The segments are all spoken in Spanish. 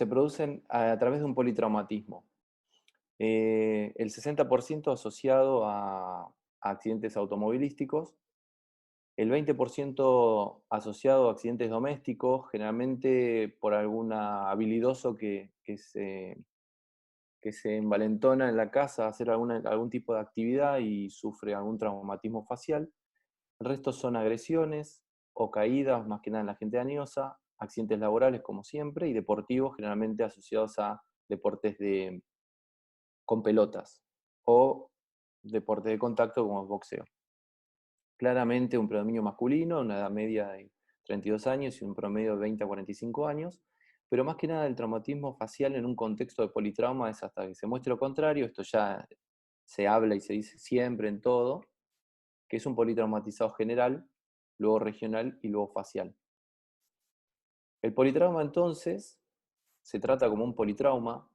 se producen a través de un politraumatismo. El 60% asociado a accidentes automovilísticos, el 20% asociado a accidentes domésticos, generalmente por alguna habilidoso que se envalentona en la casa a hacer algún tipo de actividad y sufre algún traumatismo facial. El resto son agresiones o caídas, más que nada en la gente dañosa, accidentes laborales como siempre, y deportivos generalmente asociados a deportes con pelotas o deportes de contacto como el boxeo. Claramente un predominio masculino, una edad media de 32 años y un promedio de 20 a 45 años, pero más que nada el traumatismo facial en un contexto de politrauma es hasta que se muestre lo contrario. Esto ya se habla y se dice siempre en todo, que es un politraumatizado general, luego regional y luego facial. El politrauma entonces se trata como un politrauma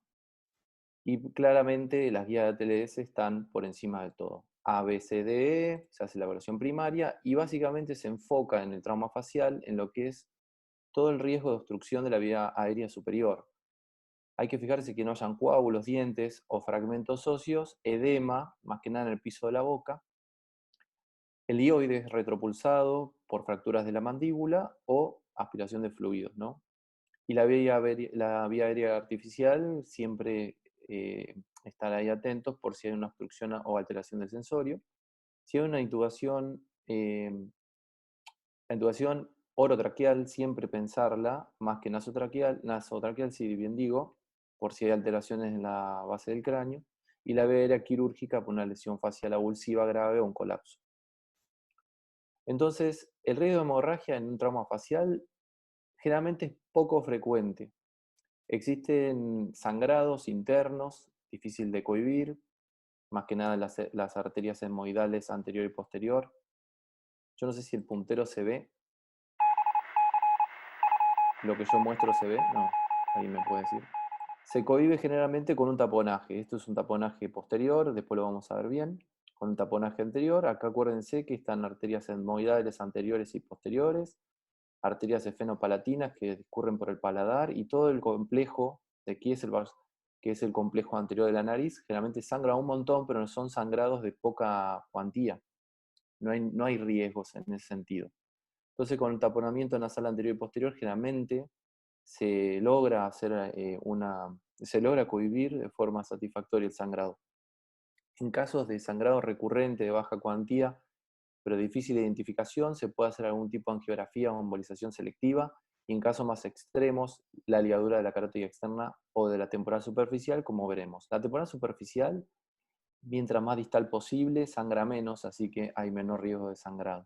y claramente las guías de TLS están por encima de todo. A, B, C, D, E, se hace la evaluación primaria y básicamente se enfoca en el trauma facial en lo que es todo el riesgo de obstrucción de la vía aérea superior. Hay que fijarse que no hayan coágulos, dientes o fragmentos óseos, edema, más que nada en el piso de la boca, el hioides retropulsado por fracturas de la mandíbula o aspiración de fluidos, ¿no? Y la vía aérea artificial siempre estar ahí atentos por si hay una obstrucción o alteración del sensorio. Si hay una intubación, la intubación orotraqueal, siempre pensarla, más que nasotraqueal, si bien digo, por si hay alteraciones en la base del cráneo, y la vía aérea quirúrgica por una lesión facial avulsiva grave o un colapso. Entonces, el riesgo de hemorragia en un trauma facial generalmente es poco frecuente. Existen sangrados internos, difícil de cohibir, más que nada las arterias etmoidales anterior y posterior. Yo no sé si el puntero se ve, lo que yo muestro se ve, no, alguien me puede decir. Se cohíbe generalmente con un taponaje. Esto es un taponaje posterior, después lo vamos a ver bien. Con un taponaje anterior, acá acuérdense que están arterias etmoidales anteriores y posteriores, arterias esfenopalatinas que discurren por el paladar y todo el complejo de aquí que es el complejo anterior de la nariz, generalmente sangra un montón, pero no son sangrados de poca cuantía. No hay riesgos en ese sentido. Entonces, con el taponamiento nasal anterior y posterior, generalmente se logra se logra cohibir de forma satisfactoria el sangrado. En casos de sangrado recurrente de baja cuantía, pero difícil de identificación, se puede hacer algún tipo de angiografía o embolización selectiva, y en casos más extremos, la ligadura de la carótida externa o de la temporal superficial, como veremos. La temporal superficial, mientras más distal posible, sangra menos, así que hay menor riesgo de sangrado.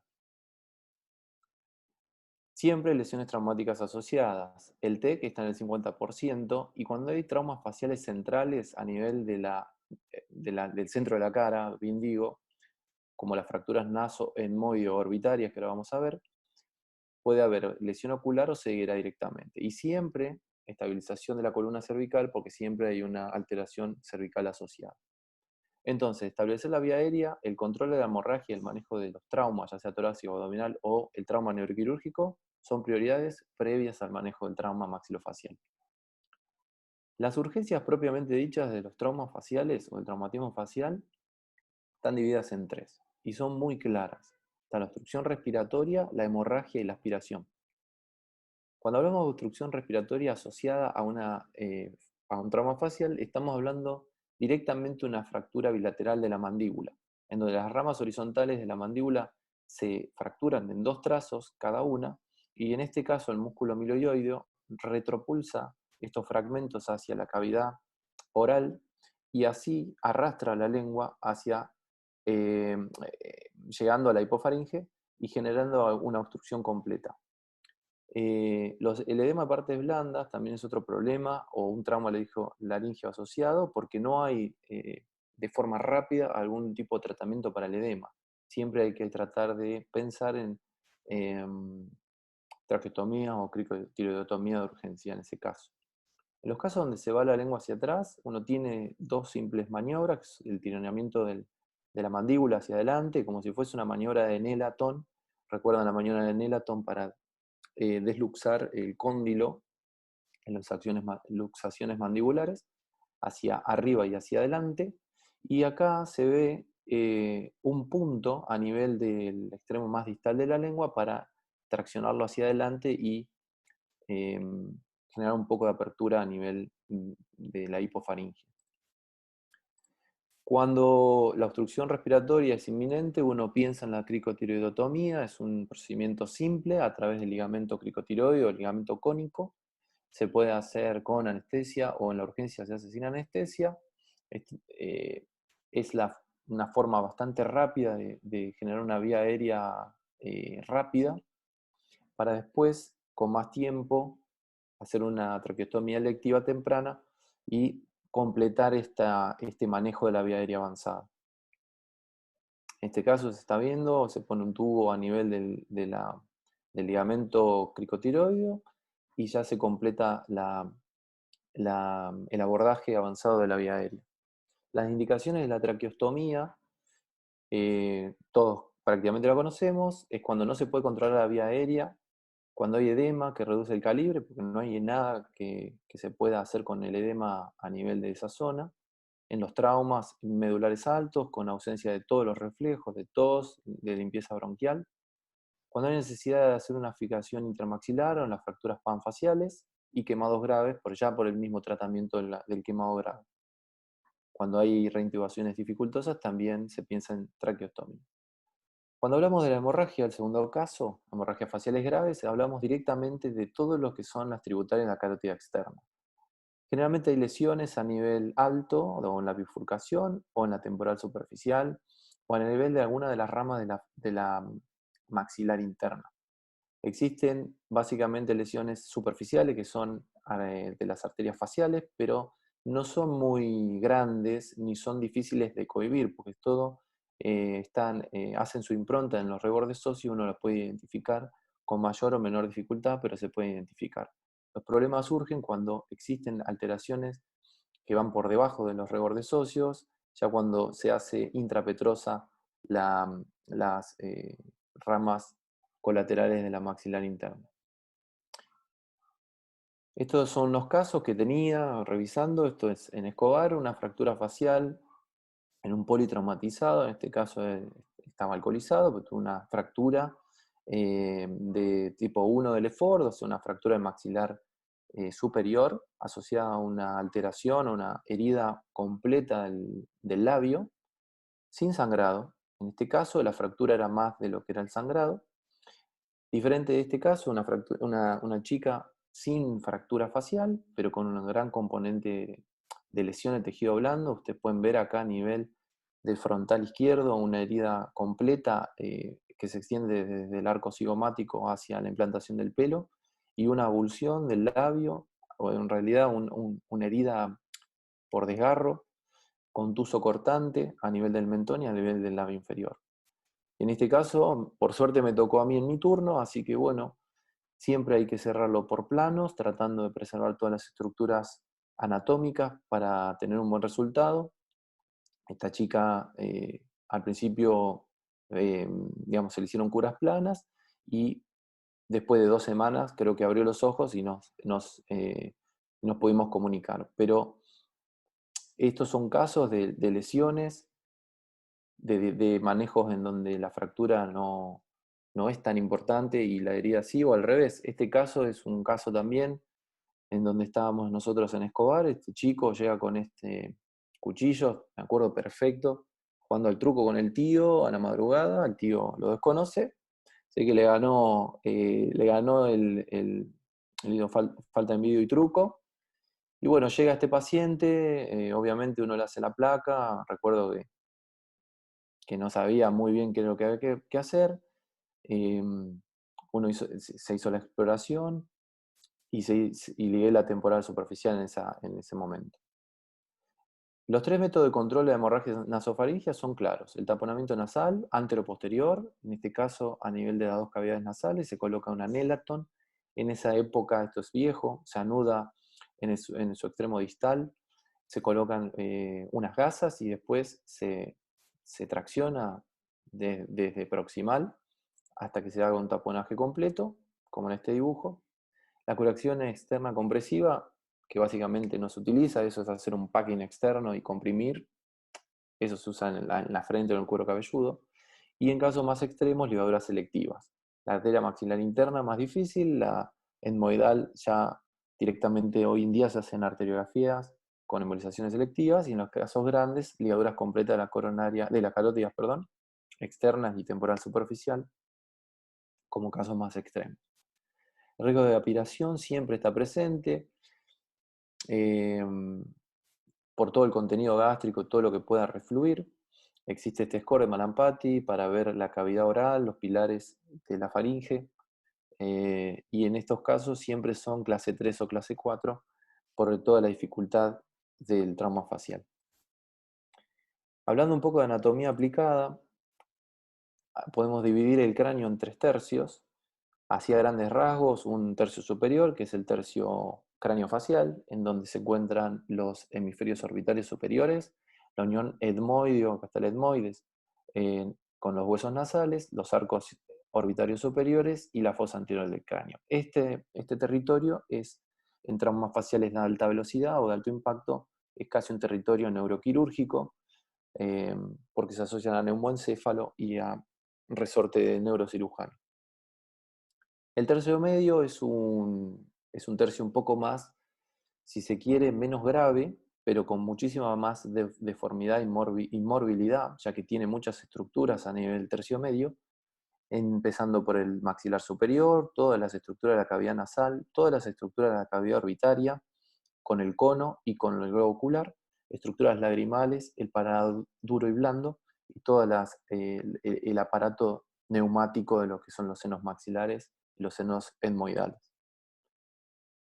Siempre lesiones traumáticas asociadas. El TEC está en el 50%, y cuando hay traumas faciales centrales a nivel del centro de la cara, bien digo, como las fracturas naso-etmoideo-orbitarias que ahora vamos a ver, puede haber lesión ocular o ceguera directamente. Y siempre estabilización de la columna cervical, porque siempre hay una alteración cervical asociada. Entonces, establecer la vía aérea, el control de la hemorragia, el manejo de los traumas, ya sea torácico o abdominal, o el trauma neuroquirúrgico, son prioridades previas al manejo del trauma maxilofacial. Las urgencias propiamente dichas de los traumas faciales o el traumatismo facial están divididas en tres y son muy claras. Está la obstrucción respiratoria, la hemorragia y la aspiración. Cuando hablamos de obstrucción respiratoria asociada a un trauma facial, estamos hablando directamente de una fractura bilateral de la mandíbula, en donde las ramas horizontales de la mandíbula se fracturan en dos trazos cada una, y en este caso el músculo miloioideo retropulsa estos fragmentos hacia la cavidad oral y así arrastra la lengua hacia, llegando a la hipofaringe y generando una obstrucción completa. El edema de partes blandas también es otro problema, o un trauma laríngeo asociado, porque no hay de forma rápida algún tipo de tratamiento para el edema. Siempre hay que tratar de pensar en traqueotomía o tiroidotomía de urgencia en ese caso. En los casos donde se va la lengua hacia atrás, uno tiene dos simples maniobras: el tironeamiento de la mandíbula hacia adelante, como si fuese una maniobra de Nelaton. ¿Recuerdan la maniobra de Nelaton para desluxar el cóndilo en luxaciones mandibulares, hacia arriba y hacia adelante, y acá se ve un punto a nivel del extremo más distal de la lengua para traccionarlo hacia adelante y generar un poco de apertura a nivel de la hipofaringe. Cuando la obstrucción respiratoria es inminente, uno piensa en la cricotiroidotomía, es un procedimiento simple a través del ligamento cricotiroideo o ligamento cónico. Se puede hacer con anestesia o en la urgencia se hace sin anestesia. Es una forma bastante rápida de generar una vía aérea rápida para después, con más tiempo, hacer una traqueostomía electiva temprana y completar este manejo de la vía aérea avanzada. En este caso se está viendo, se pone un tubo a nivel del ligamento cricotiroideo y ya se completa el abordaje avanzado de la vía aérea. Las indicaciones de la traqueostomía, todos prácticamente la conocemos, es cuando no se puede controlar la vía aérea, cuando hay edema que reduce el calibre, porque no hay nada que se pueda hacer con el edema a nivel de esa zona, en los traumas medulares altos, con ausencia de todos los reflejos, de tos, de limpieza bronquial, cuando hay necesidad de hacer una fijación intramaxilar o en las fracturas panfaciales y quemados graves, por el mismo tratamiento del quemado grave. Cuando hay reintubaciones dificultosas, también se piensa en traqueostomía. Cuando hablamos de la hemorragia, el segundo caso, hemorragias faciales graves, hablamos directamente de todo lo que son las tributarias en la carótida externa. Generalmente hay lesiones a nivel alto, o en la bifurcación, o en la temporal superficial, o a nivel de alguna de las ramas de la maxilar interna. Existen básicamente lesiones superficiales que son de las arterias faciales, pero no son muy grandes ni son difíciles de cohibir, porque todo hacen su impronta en los rebordes óseos y uno los puede identificar con mayor o menor dificultad, pero se puede identificar. Los problemas surgen cuando existen alteraciones que van por debajo de los rebordes óseos, ya cuando se hace intrapetrosa las ramas colaterales de la maxilar interna. Estos son los casos que tenía revisando. Esto es en Escobar, una fractura facial en un politraumatizado, en este caso estaba alcoholizado, pero tuvo una fractura de tipo 1 del EFORD, o sea, una fractura del maxilar superior asociada a una alteración, a una herida completa del labio, sin sangrado. En este caso, la fractura era más de lo que era el sangrado. Diferente de este caso, una chica sin fractura facial, pero con un gran componente de lesión de tejido blando. Ustedes pueden ver acá a nivel del frontal izquierdo una herida completa que se extiende desde el arco cigomático hacia la implantación del pelo y una avulsión del labio, o en realidad una herida por desgarro, contuso cortante a nivel del mentón y a nivel del labio inferior. En este caso, por suerte me tocó a mí en mi turno, así que bueno, siempre hay que cerrarlo por planos, tratando de preservar todas las estructuras anatómicas para tener un buen resultado. Esta chica al principio, digamos, se le hicieron curas planas y después de 2 semanas creo que abrió los ojos y nos pudimos comunicar. Pero estos son casos de lesiones, de manejos en donde la fractura no es tan importante y la herida sí, o al revés. Este caso es un caso también en donde estábamos nosotros en Escobar. Este chico llega con este cuchillo, me acuerdo perfecto, jugando al truco con el tío a la madrugada. El tío lo desconoce, sé que le ganó falta en vídeo y truco. Y bueno, llega este paciente, obviamente uno le hace la placa. Recuerdo que no sabía muy bien qué era lo que había que hacer. Uno se hizo la exploración y ligué la temporal superficial en ese momento. Los 3 métodos de control de hemorragia nasofaringia son claros. El taponamiento nasal, antero-posterior, en este caso a nivel de las 2 cavidades nasales, se coloca una Nelaton. En esa época, esto es viejo, se anuda en su extremo distal, se colocan unas gasas y después se tracciona desde proximal hasta que se haga un taponaje completo, como en este dibujo. La curación externa compresiva, que básicamente no se utiliza, eso es hacer un packing externo y comprimir, eso se usa en la frente o en el cuero cabelludo. Y en casos más extremos, ligaduras selectivas. La arteria maxilar interna más difícil, la etmoidal ya directamente hoy en día se hacen arteriografías con embolizaciones selectivas, y en los casos grandes, ligaduras completas de la coronaria, de las carótidas, perdón, externas y temporal superficial, como casos más extremos. El riesgo de aspiración siempre está presente, eh, por todo el contenido gástrico, todo lo que pueda refluir. Existe este score de Malampati para ver la cavidad oral, los pilares de la faringe, y en estos casos siempre son clase 3 o clase 4 por toda la dificultad del trauma facial. Hablando un poco de anatomía aplicada, podemos dividir el cráneo en 3 tercios. Hacia grandes rasgos, un tercio superior, que es el tercio craneofacial, en donde se encuentran los hemisferios orbitales superiores, la unión etmoideo, acá está el etmoides, con los huesos nasales, los arcos orbitarios superiores y la fosa anterior del cráneo. Este territorio es, en traumas faciales de alta velocidad o de alto impacto, es casi un territorio neuroquirúrgico, porque se asocian a neumoencéfalo y a resorte de neurocirujano. El tercio medio es un tercio un poco más, si se quiere, menos grave, pero con muchísima más deformidad y morbilidad, ya que tiene muchas estructuras a nivel tercio medio, empezando por el maxilar superior, todas las estructuras de la cavidad nasal, todas las estructuras de la cavidad orbitaria, con el cono y con el globo ocular, estructuras lagrimales, el paladar duro y blando, y el aparato neumático de lo que son los senos maxilares y los senos etmoidales.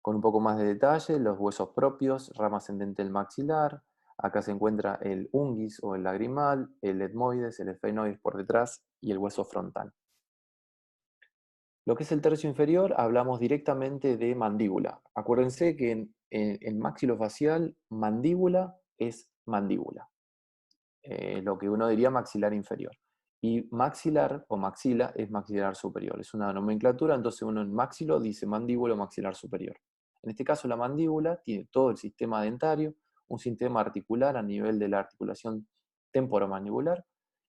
Con un poco más de detalle, los huesos propios, rama ascendente del maxilar, acá se encuentra el unguis o el lagrimal, el etmoides, el esfenoides por detrás y el hueso frontal. Lo que es el tercio inferior, hablamos directamente de mandíbula. Acuérdense que en maxilofacial, mandíbula es mandíbula, lo que uno diría maxilar inferior. Y maxilar o maxila es maxilar superior. Es una nomenclatura, entonces uno en maxilo dice mandíbula o maxilar superior. En este caso, la mandíbula tiene todo el sistema dentario, un sistema articular a nivel de la articulación temporomandibular,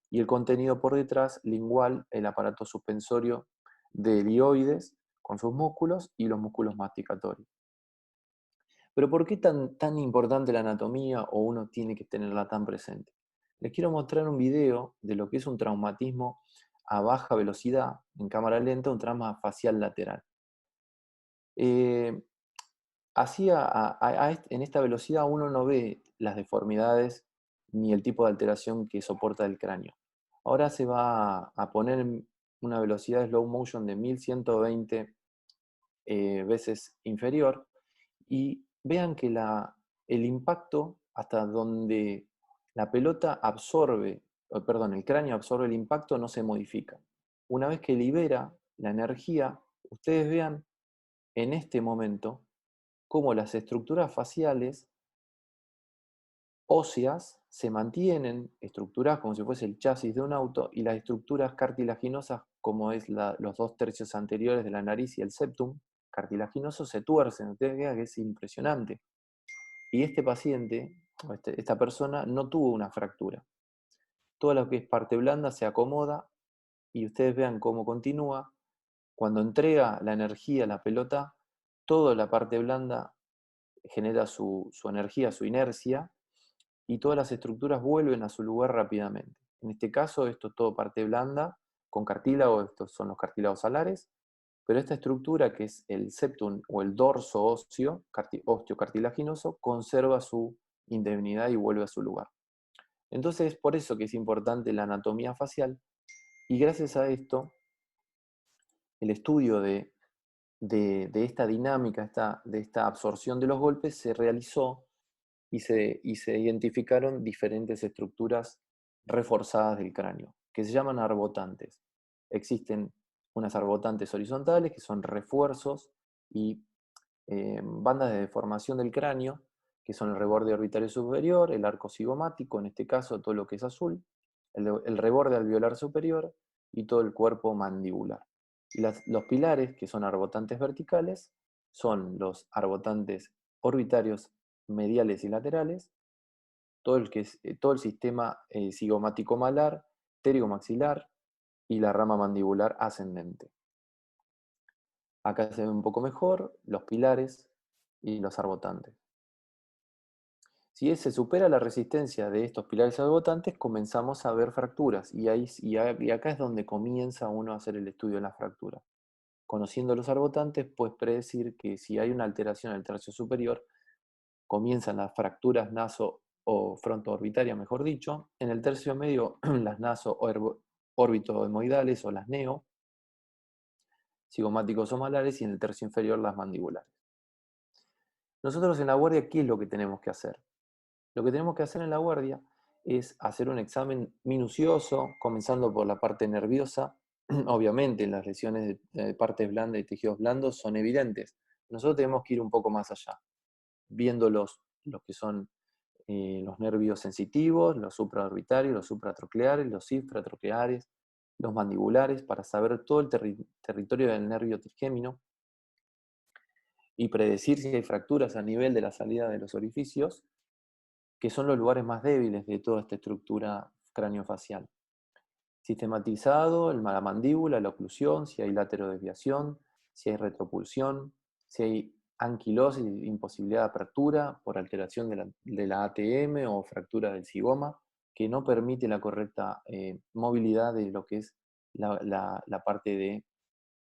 y el contenido por detrás, lingual, el aparato suspensorio de helioides con sus músculos y los músculos masticatorios. Pero ¿por qué tan importante la anatomía o uno tiene que tenerla tan presente? Les quiero mostrar un video de lo que es un traumatismo a baja velocidad en cámara lenta, un trauma facial lateral. Eh, en esta velocidad uno no ve las deformidades ni el tipo de alteración que soporta el cráneo. Ahora se va a poner en una velocidad de slow motion de 1120 veces inferior, y vean que el impacto hasta donde la pelota absorbe, perdón, el cráneo absorbe el impacto no se modifica. Una vez que libera la energía, ustedes vean en este momento cómo las estructuras faciales óseas se mantienen estructuradas como si fuese el chasis de un auto, y las estructuras cartilaginosas, como es los 2 tercios anteriores de la nariz y el septum cartilaginoso, se tuercen. Ustedes vean que es impresionante. Y este paciente, esta persona, no tuvo una fractura. Todo lo que es parte blanda se acomoda, y ustedes vean cómo continúa. Cuando entrega la energía a la pelota, toda la parte blanda genera su energía, su inercia, y todas las estructuras vuelven a su lugar rápidamente. En este caso, esto es todo parte blanda, con cartílago, estos son los cartílagos alares, pero esta estructura, que es el septum o el dorso óseo, osteocartilaginoso, conserva su indemnidad y vuelve a su lugar. Entonces es por eso que es importante la anatomía facial, y gracias a esto, el estudio de esta dinámica, de esta absorción de los golpes, se realizó y se identificaron diferentes estructuras reforzadas del cráneo, que se llaman arbotantes. Existen unas arbotantes horizontales, que son refuerzos y bandas de deformación del cráneo, que son el reborde orbitario superior, el arco cigomático, en este caso todo lo que es azul, el reborde alveolar superior y todo el cuerpo mandibular. Y los pilares, que son arbotantes verticales, son los arbotantes orbitarios, mediales y laterales, todo el sistema cigomático malar, pterigomaxilar y la rama mandibular ascendente. Acá se ve un poco mejor los pilares y los arbotantes. Si se supera la resistencia de estos pilares arbotantes, comenzamos a ver fracturas y acá es donde comienza uno a hacer el estudio de las fracturas. Conociendo los arbotantes, puedes predecir que si hay una alteración en el tercio superior, comienzan las fracturas naso o fronto-orbitarias, mejor dicho. En el tercio medio, las naso o órbito-hemoidales o las neo, cigomáticos o malares, y en el tercio inferior las mandibulares. Nosotros en la guardia, ¿qué es lo que tenemos que hacer? Lo que tenemos que hacer en la guardia es hacer un examen minucioso, comenzando por la parte nerviosa. Obviamente, las lesiones de partes blandas y tejidos blandos son evidentes. Nosotros tenemos que ir un poco más allá, viendo los que son los nervios sensitivos, los supraorbitarios, los supratrocleares, los infratrocleares, los mandibulares, para saber todo el territorio del nervio trigémino y predecir si hay fracturas a nivel de la salida de los orificios, que son los lugares más débiles de toda esta estructura craneofacial. Sistematizado, la mandíbula, la oclusión, si hay laterodesviación, si hay retropulsión, si hay anquilosis, imposibilidad de apertura por alteración de la ATM o fractura del zigoma, que no permite la correcta movilidad de lo que es la parte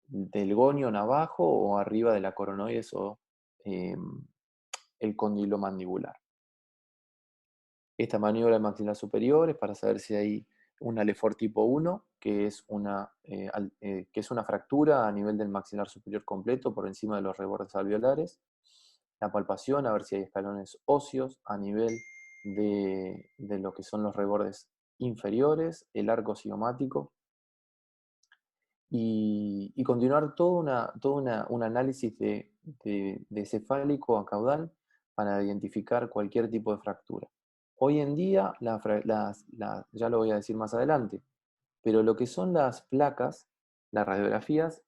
del gonio abajo o arriba de la coronoides o el cóndilo mandibular. Esta maniobra de maxilar superior es para saber si hay un Alefort tipo 1, que es una fractura a nivel del maxilar superior completo por encima de los rebordes alveolares. La palpación, a ver si hay escalones óseos a nivel de lo que son los rebordes inferiores, el arco cigomático. Y continuar todo un análisis de cefálico a caudal para identificar cualquier tipo de fractura. Hoy en día, ya lo voy a decir más adelante, pero lo que son las placas, las radiografías,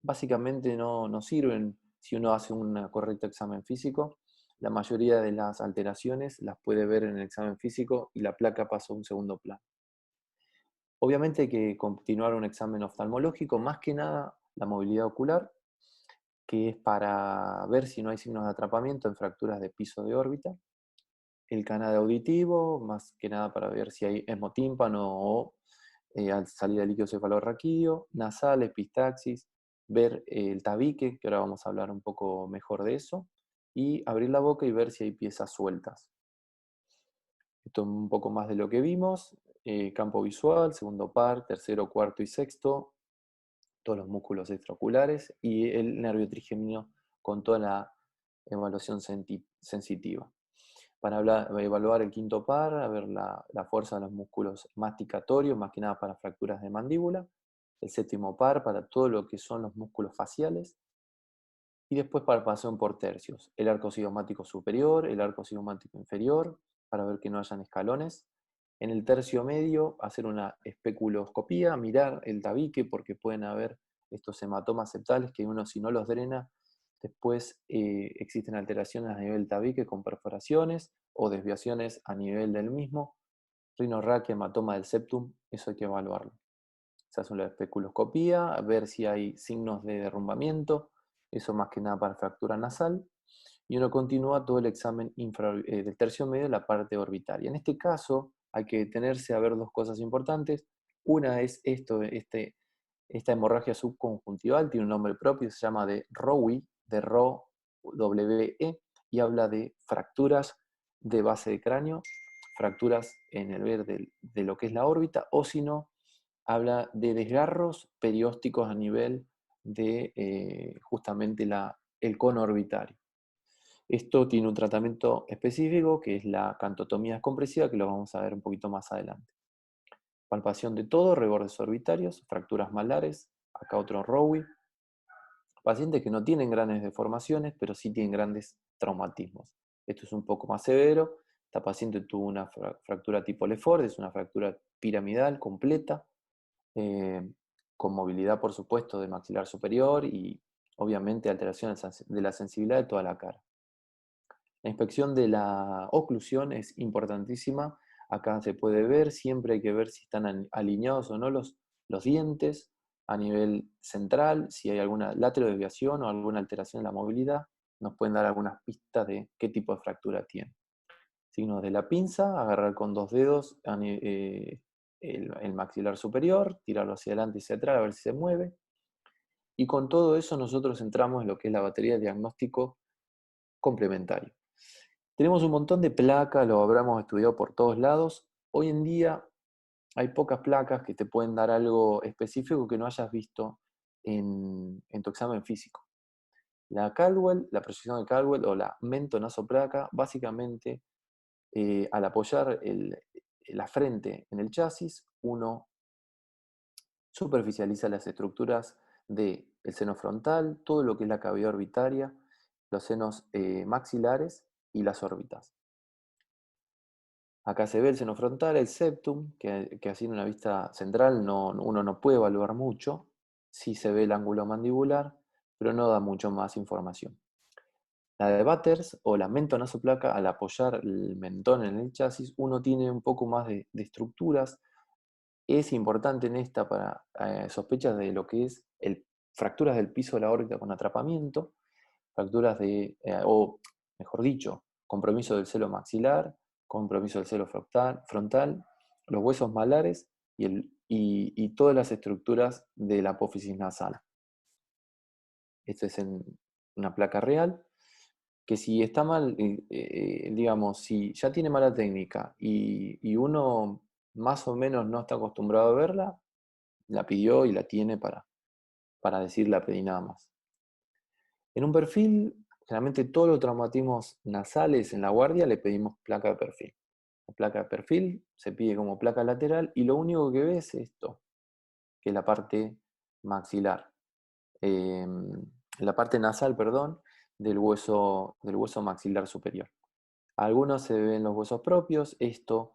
básicamente no sirven si uno hace un correcto examen físico. La mayoría de las alteraciones las puede ver en el examen físico y la placa pasa a un segundo plano. Obviamente hay que continuar un examen oftalmológico, más que nada la movilidad ocular, que es para ver si no hay signos de atrapamiento en fracturas de piso de órbita. El canal auditivo, más que nada para ver si hay hemotímpano o salida de líquido cefalorraquídeo, nasal, epistaxis, ver el tabique, que ahora vamos a hablar un poco mejor de eso, y abrir la boca y ver si hay piezas sueltas. Esto es un poco más de lo que vimos, campo visual, segundo par, tercero, cuarto y sexto, todos los músculos extraoculares y el nervio trigémino con toda la evaluación sensitiva. Para evaluar el quinto par, a ver la fuerza de los músculos masticatorios, más que nada para fracturas de mandíbula. El séptimo par para todo lo que son los músculos faciales. Y después palpación por tercios. El arco cigomático superior, el arco cigomático inferior, para ver que no hayan escalones. En el tercio medio, hacer una especuloscopía, mirar el tabique, porque pueden haber estos hematomas septales que uno, si no los drena, después existen alteraciones a nivel del tabique con perforaciones o desviaciones a nivel del mismo. Rinorraquia, hematoma del septum, eso hay que evaluarlo. Se hace una especuloscopía, ver si hay signos de derrumbamiento, eso más que nada para fractura nasal, y uno continúa todo el examen del tercio medio, la parte orbitaria. En este caso, hay que detenerse a ver dos cosas importantes. Una es esta hemorragia subconjuntival, tiene un nombre propio, se llama de ROWE, de ROWE, y habla de fracturas de base de cráneo, fracturas en el ver de lo que es la órbita, o si no, habla de desgarros periósticos a nivel de justamente el cono orbitario. Esto tiene un tratamiento específico que es la cantotomía descompresiva, que lo vamos a ver un poquito más adelante. Palpación de todo, rebordes orbitarios, fracturas malares, acá otro ROWE. Pacientes que no tienen grandes deformaciones, pero sí tienen grandes traumatismos. Esto es un poco más severo. Esta paciente tuvo una fractura tipo Lefort, es una fractura piramidal completa, con movilidad, por supuesto, de maxilar superior y obviamente alteraciones de la sensibilidad de toda la cara. La inspección de la oclusión es importantísima. Acá se puede ver, siempre hay que ver si están alineados o no los dientes a nivel central, si hay alguna laterodesviación o alguna alteración en la movilidad, nos pueden dar algunas pistas de qué tipo de fractura tiene. Signos de la pinza: agarrar con 2 dedos el maxilar superior, tirarlo hacia adelante y hacia atrás a ver si se mueve. Y con todo eso nosotros entramos en lo que es la batería de diagnóstico complementario. Tenemos un montón de placas, lo habremos estudiado por todos lados. Hoy en día hay pocas placas que te pueden dar algo específico que no hayas visto en tu examen físico. La Caldwell, la proyección de Caldwell o la mentonasoplaca, básicamente al apoyar la frente en el chasis, uno superficializa las estructuras del seno frontal, todo lo que es la cavidad orbitaria, los senos maxilares y las órbitas. Acá se ve el seno frontal, el septum, que así en una vista central uno no puede evaluar mucho. Sí se ve el ángulo mandibular, pero no da mucho más información. La de Batters o la mentonasoplaca, al apoyar el mentón en el chasis, uno tiene un poco más de estructuras. Es importante en esta para sospechas de lo que es fracturas del piso de la órbita con atrapamiento, fracturas o mejor dicho, compromiso del seno maxilar, compromiso del seno frontal, los huesos malares y todas las estructuras de la apófisis nasal. Esto es en una placa real, que si está mal, digamos, si ya tiene mala técnica y uno más o menos no está acostumbrado a verla, la pidió y la tiene para decir la pedí nada más. En un perfil, generalmente todos los traumatismos nasales en la guardia le pedimos placa de perfil. La placa de perfil se pide como placa lateral y lo único que ves es esto, que es la parte maxilar, la parte nasal, perdón, del hueso maxilar superior. Algunos se ven los huesos propios, esto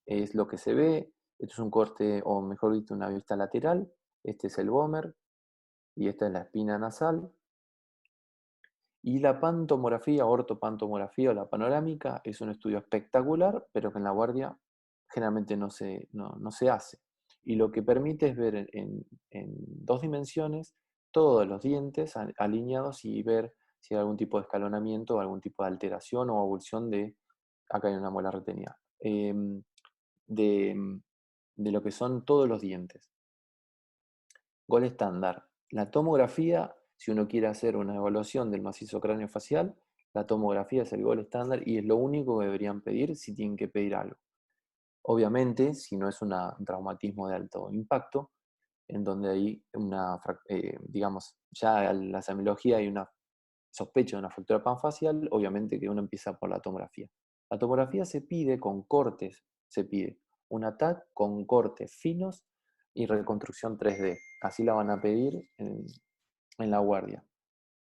es lo que se ve, esto es un corte, o mejor dicho, una vista lateral, este es el vomer y esta es la espina nasal. Y la pantomografía, ortopantomografía o la panorámica es un estudio espectacular, pero que en la guardia generalmente no se hace. Y lo que permite es ver en 2 dimensiones todos los dientes alineados y ver si hay algún tipo de escalonamiento o algún tipo de alteración o avulsión de, acá hay una muela retenida, de, de lo que son todos los dientes. Gol estándar. La tomografía, si uno quiere hacer una evaluación del macizo craneofacial, la tomografía es el gol estándar y es lo único que deberían pedir si tienen que pedir algo. Obviamente, si no es un traumatismo de alto impacto, en donde hay digamos, ya en la semiología hay una sospecha de una fractura panfacial, obviamente que uno empieza por la tomografía. La tomografía se pide con cortes, se pide un ATAC con cortes finos y reconstrucción 3D. Así la van a pedir en la guardia.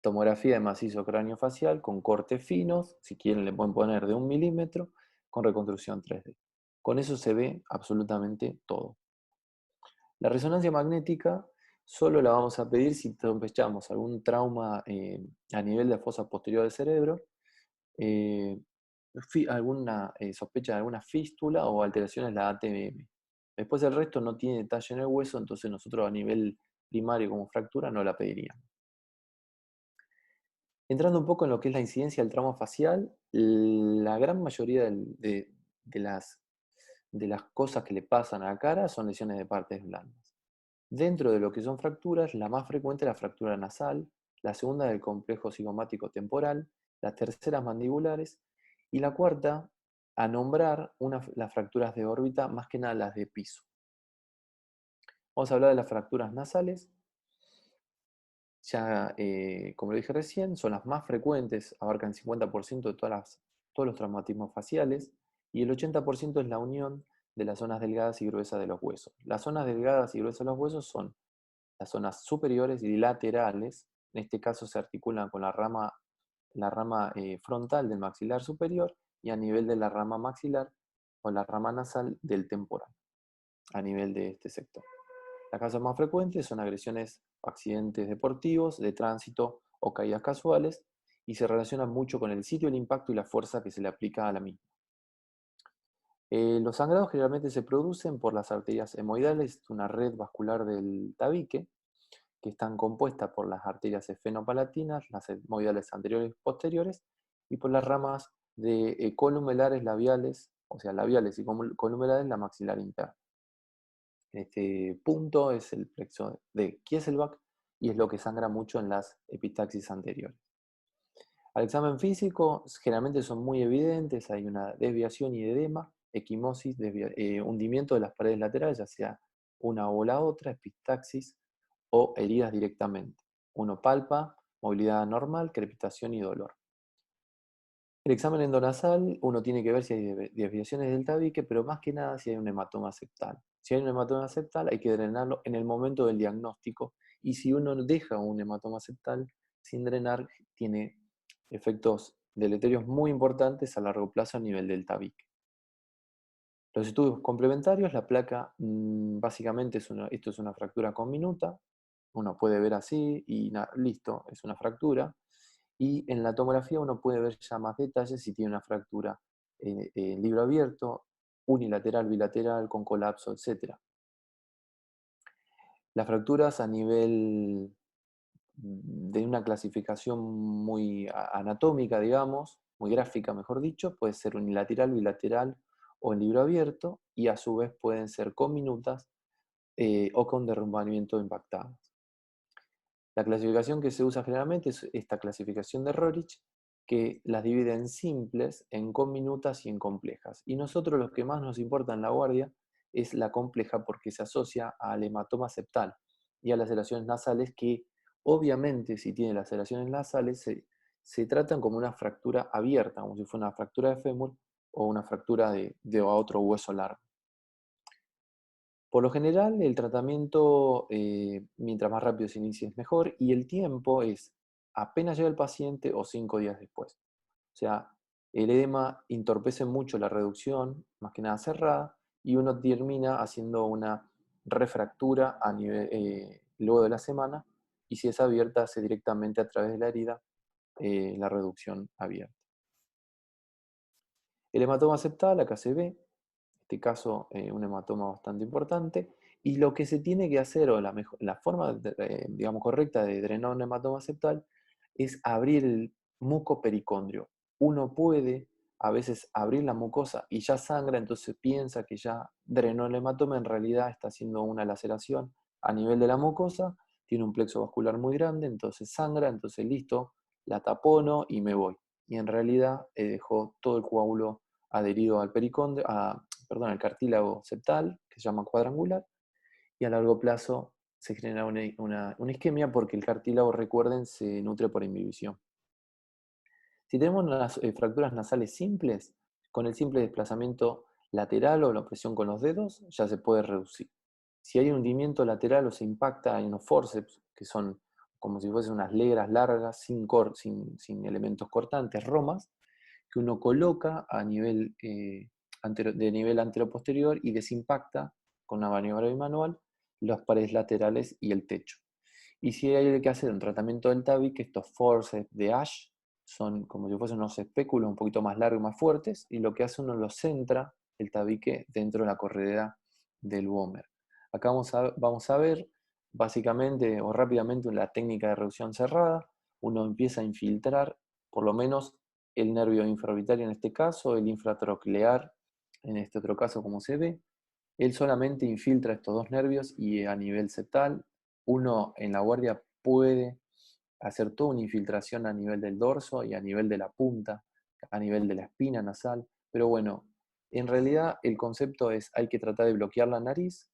Tomografía de macizo craneofacial con cortes finos, si quieren le pueden poner de 1 milímetro, con reconstrucción 3D. Con eso se ve absolutamente todo. La resonancia magnética solo la vamos a pedir si sospechamos algún trauma a nivel de fosa posterior del cerebro, eh, alguna sospecha de alguna fístula o alteraciones en la ATM. Después el resto no tiene detalle en el hueso, entonces nosotros a nivel primario como fractura no la pediríamos. Entrando un poco en lo que es la incidencia del trauma facial, la gran mayoría de las cosas que le pasan a la cara son lesiones de partes blandas. Dentro de lo que son fracturas, la más frecuente es la fractura nasal, la segunda del complejo cigomático temporal, las terceras mandibulares y la cuarta a nombrar las fracturas de órbita, más que nada las de piso. Vamos a hablar de las fracturas nasales. Ya, como lo dije recién, son las más frecuentes, abarcan el 50% de todos los traumatismos faciales y el 80% es la unión de las zonas delgadas y gruesas de los huesos. Las zonas delgadas y gruesas de los huesos son las zonas superiores y laterales, en este caso se articulan con la rama frontal del maxilar superior y a nivel de la rama maxilar o la rama nasal del temporal, a nivel de este sector. Las causas más frecuentes son agresiones o accidentes deportivos, de tránsito o caídas casuales, y se relaciona mucho con el sitio del impacto y la fuerza que se le aplica a la misma. Los sangrados generalmente se producen por las arterias hemoidales, una red vascular del tabique, que están compuestas por las arterias esfenopalatinas, las hemoidales anteriores y posteriores, y por las ramas de columelares labiales, o sea, labiales y columelares, la maxilar interna. Este punto es el plexo de Kieselbach y es lo que sangra mucho en las epistaxis anteriores. Al examen físico, generalmente son muy evidentes, hay una desviación y edema, equimosis, hundimiento de las paredes laterales, ya sea una o la otra, epistaxis o heridas directamente. Uno palpa, movilidad normal, crepitación y dolor. El examen endonasal, uno tiene que ver si hay desviaciones del tabique, pero más que nada si hay un hematoma septal. Si hay un hematoma septal, hay que drenarlo en el momento del diagnóstico, y si uno deja un hematoma septal sin drenar, tiene efectos deleterios muy importantes a largo plazo a nivel del tabique. Los estudios complementarios, la placa básicamente esto es una fractura conminuta, uno puede ver así y listo, es una fractura. Y en la tomografía uno puede ver ya más detalles si tiene una fractura en libro abierto, unilateral, bilateral, con colapso, etc. Las fracturas a nivel de una clasificación muy anatómica, digamos, muy gráfica, mejor dicho, puede ser unilateral, bilateral o en libro abierto, y a su vez pueden ser conminutas o con derrumbamiento impactado. La clasificación que se usa generalmente es esta clasificación de Roerich, que las divide en simples, en conminutas y en complejas. Y nosotros lo que más nos importa en la guardia es la compleja, porque se asocia al hematoma septal y a las laceraciones nasales, que obviamente si tiene laceraciones nasales se tratan como una fractura abierta, como si fuera una fractura de fémur o una fractura de otro hueso largo. Por lo general, el tratamiento, mientras más rápido se inicie, es mejor, y el tiempo es apenas llega el paciente o 5 días después. O sea, el edema entorpece mucho la reducción, más que nada cerrada, y uno termina haciendo una refractura luego de la semana, y si es abierta, hace directamente a través de la herida la reducción abierta. El hematoma septal, acá se ve, en este caso un hematoma bastante importante, y lo que se tiene que hacer, o la forma digamos, correcta de drenar un hematoma septal, es abrir el mucopericondrio. Uno puede a veces abrir la mucosa y ya sangra, entonces piensa que ya drenó el hematoma, en realidad está haciendo una laceración a nivel de la mucosa, tiene un plexo vascular muy grande, entonces sangra, entonces listo, la tapono y me voy. Y en realidad dejó todo el coágulo adherido al pericondrio, perdón, al cartílago septal, que se llama cuadrangular, y a largo plazo se genera una isquemia, porque el cartílago, recuerden, se nutre por inhibición. Si tenemos las fracturas nasales simples, con el simple desplazamiento lateral o la presión con los dedos, ya se puede reducir. Si hay un hundimiento lateral o se impacta en los forceps, que son como si fuesen unas legras largas, sin elementos cortantes, romas, que uno coloca a nivel, de nivel anteroposterior y desimpacta con una maniobra bimanual las paredes laterales y el techo. Y si hay que hacer un tratamiento del tabique, estos forceps de Ash son como si fuesen unos espéculos un poquito más largos y más fuertes, y lo que hace uno lo centra el tabique dentro de la corredera del Wömer. Acá vamos a ver básicamente o rápidamente la técnica de reducción cerrada. Uno empieza a infiltrar por lo menos el nervio infraorbitario en este caso, el infratroclear en este otro caso, como se ve. Él solamente infiltra estos dos nervios, y a nivel septal uno en la guardia puede hacer toda una infiltración a nivel del dorso y a nivel de la punta, a nivel de la espina nasal, pero bueno, en realidad el concepto es: hay que tratar de bloquear la nariz.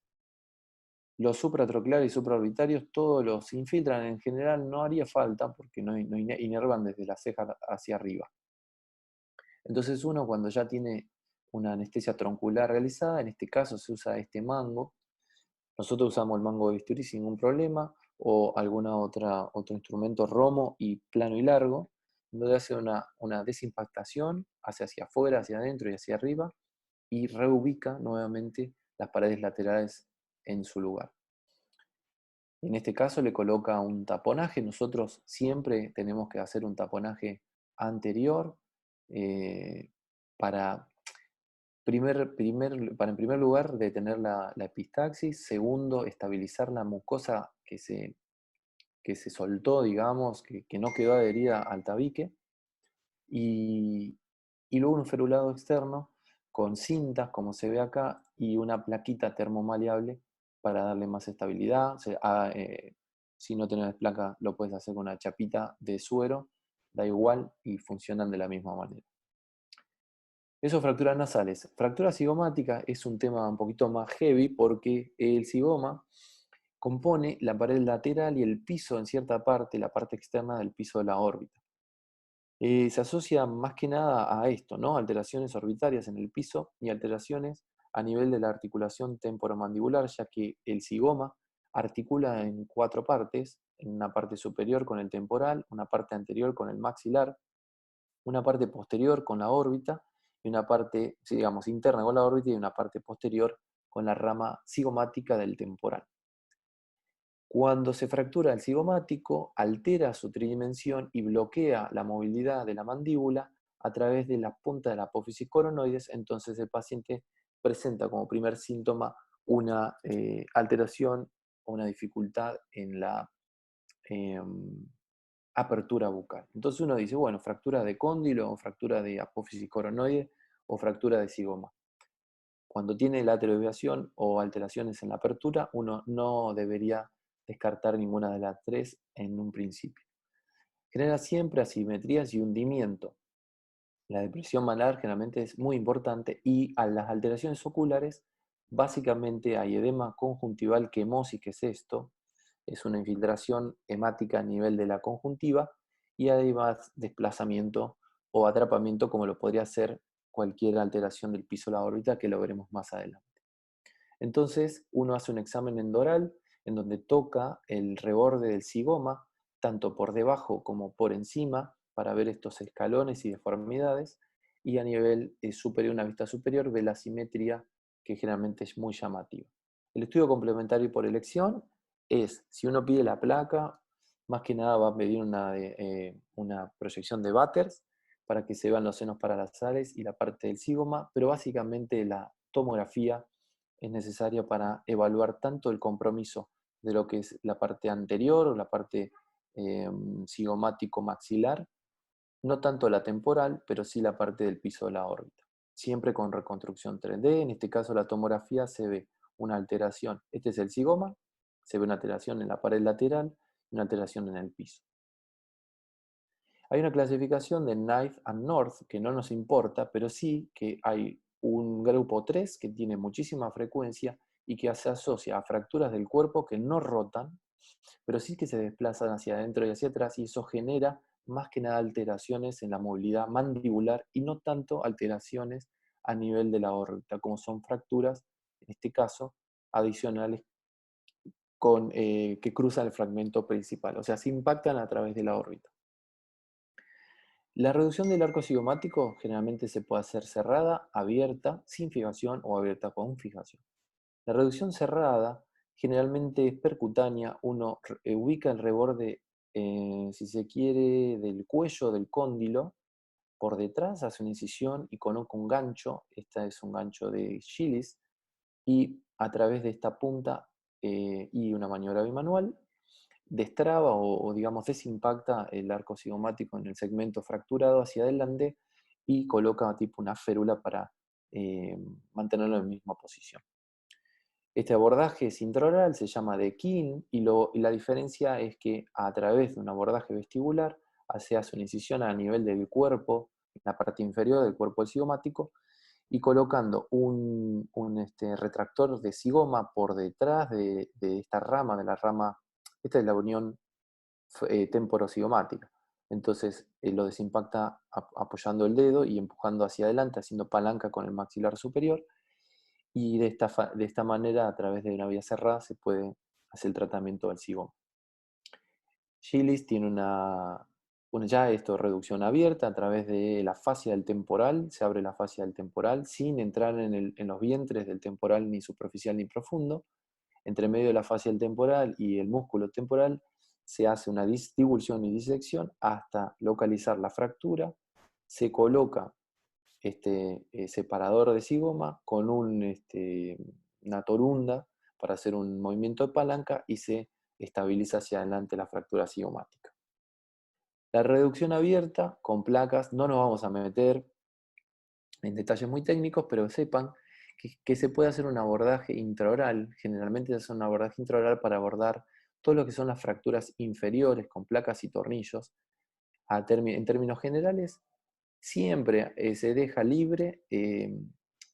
Los supratroncleares y supraorbitarios todos los infiltran, en general no haría falta porque no inervan desde la ceja hacia arriba. Entonces uno, cuando ya tiene una anestesia troncular realizada, en este caso se usa este mango. Nosotros usamos el mango de bisturí sin ningún problema, o otro instrumento romo y plano y largo, donde hace una desimpactación hacia afuera, hacia adentro y hacia arriba, y reubica nuevamente las paredes laterales en su lugar. En este caso le coloca un taponaje. Nosotros siempre tenemos que hacer un taponaje anterior eh, para, en primer lugar, detener la epistaxis. Segundo, estabilizar la mucosa que se soltó, digamos, que no quedó adherida al tabique. Y, y luego un ferulado externo con cintas, como se ve acá, y una plaquita termomaleable para darle más estabilidad. Si no tenés placa, lo puedes hacer con una chapita de suero, da igual, y funcionan de la misma manera. Eso, fracturas nasales. Fractura cigomática es un tema un poquito más heavy porque el cigoma compone la pared lateral y el piso en cierta parte, la parte externa del piso de la órbita. Se asocia más que nada a esto, ¿no? Alteraciones orbitarias en el piso y alteraciones a nivel de la articulación temporomandibular, ya que el cigoma articula en 4 partes, en una parte superior con el temporal, una parte anterior con el maxilar, una parte posterior con la órbita y una parte, sí, digamos, interna con la órbita y una parte posterior con la rama cigomática del temporal. Cuando se fractura el cigomático, altera su tridimensión y bloquea la movilidad de la mandíbula a través de la punta de la apófisis coronoides, entonces el paciente presenta como primer síntoma una alteración o una dificultad en la em, apertura bucal. Entonces uno dice, bueno, fractura de cóndilo o fractura de apófisis coronoide o fractura de cigoma. Cuando tiene laterodeviación o alteraciones en la apertura, uno no debería descartar ninguna de las tres en un principio. Genera siempre asimetrías y hundimiento. La depresión malar generalmente es muy importante y a las alteraciones oculares, básicamente hay edema conjuntival quemosis, que es esto, es una infiltración hemática a nivel de la conjuntiva y además desplazamiento o atrapamiento como lo podría ser cualquier alteración del piso de la órbita que lo veremos más adelante. Entonces, uno hace un examen endoral en donde toca el reborde del cigoma, tanto por debajo como por encima, para ver estos escalones y deformidades, y a nivel superior, una vista superior, ve la simetría que generalmente es muy llamativa. El estudio complementario por elección es, si uno pide la placa, más que nada va a pedir una proyección de Batters para que se vean los senos paralaterales y la parte del cigoma, pero básicamente la tomografía es necesaria para evaluar tanto el compromiso de lo que es la parte anterior o la parte cigomático maxilar, no tanto la temporal, pero sí la parte del piso de la órbita. Siempre con reconstrucción 3D, en este caso la tomografía se ve una alteración. Este es el cigoma, se ve una alteración en la pared lateral y una alteración en el piso. Hay una clasificación de Knife and North que no nos importa, pero sí que hay un grupo 3 que tiene muchísima frecuencia y que se asocia a fracturas del cuerpo que no rotan, pero sí que se desplazan hacia adentro y hacia atrás, y eso genera más que nada alteraciones en la movilidad mandibular y no tanto alteraciones a nivel de la órbita, como son fracturas, en este caso, adicionales que cruzan el fragmento principal, o sea, se impactan a través de la órbita. La reducción del arco cigomático generalmente se puede hacer cerrada, abierta, sin fijación o abierta con fijación. La reducción cerrada generalmente es percutánea, uno ubica el reborde, si se quiere, del cuello del cóndilo, por detrás hace una incisión y coloca un gancho, este es un gancho de Gillis, y a través de esta punta y una maniobra bimanual, destraba digamos desimpacta el arco cigomático en el segmento fracturado hacia adelante y coloca tipo una férula para mantenerlo en la misma posición. Este abordaje es intraoral, se llama de Keene y la diferencia es que a través de un abordaje vestibular se hace una incisión a nivel del cuerpo, en la parte inferior del cuerpo cigomático, y colocando un retractor de cigoma por detrás de esta rama, esta es la unión temporocigomática. Entonces lo desimpacta apoyando el dedo y empujando hacia adelante, haciendo palanca con el maxilar superior, y de esta manera, a través de una vía cerrada, se puede hacer el tratamiento del cigoma. Gillis tiene ya esto, reducción abierta a través de la fascia del temporal, se abre la fascia del temporal sin entrar en los vientres del temporal ni superficial ni profundo, entre medio de la fascia temporal y el músculo temporal se hace una divulsión y disección hasta localizar la fractura, se coloca separador de zigoma con una torunda para hacer un movimiento de palanca y se estabiliza hacia adelante la fractura zigomática. La reducción abierta con placas, no nos vamos a meter en detalles muy técnicos, pero sepan que se puede hacer un abordaje intraoral. Generalmente se hace un abordaje intraoral para abordar todo lo que son las fracturas inferiores con placas y tornillos. En términos generales, siempre se deja libre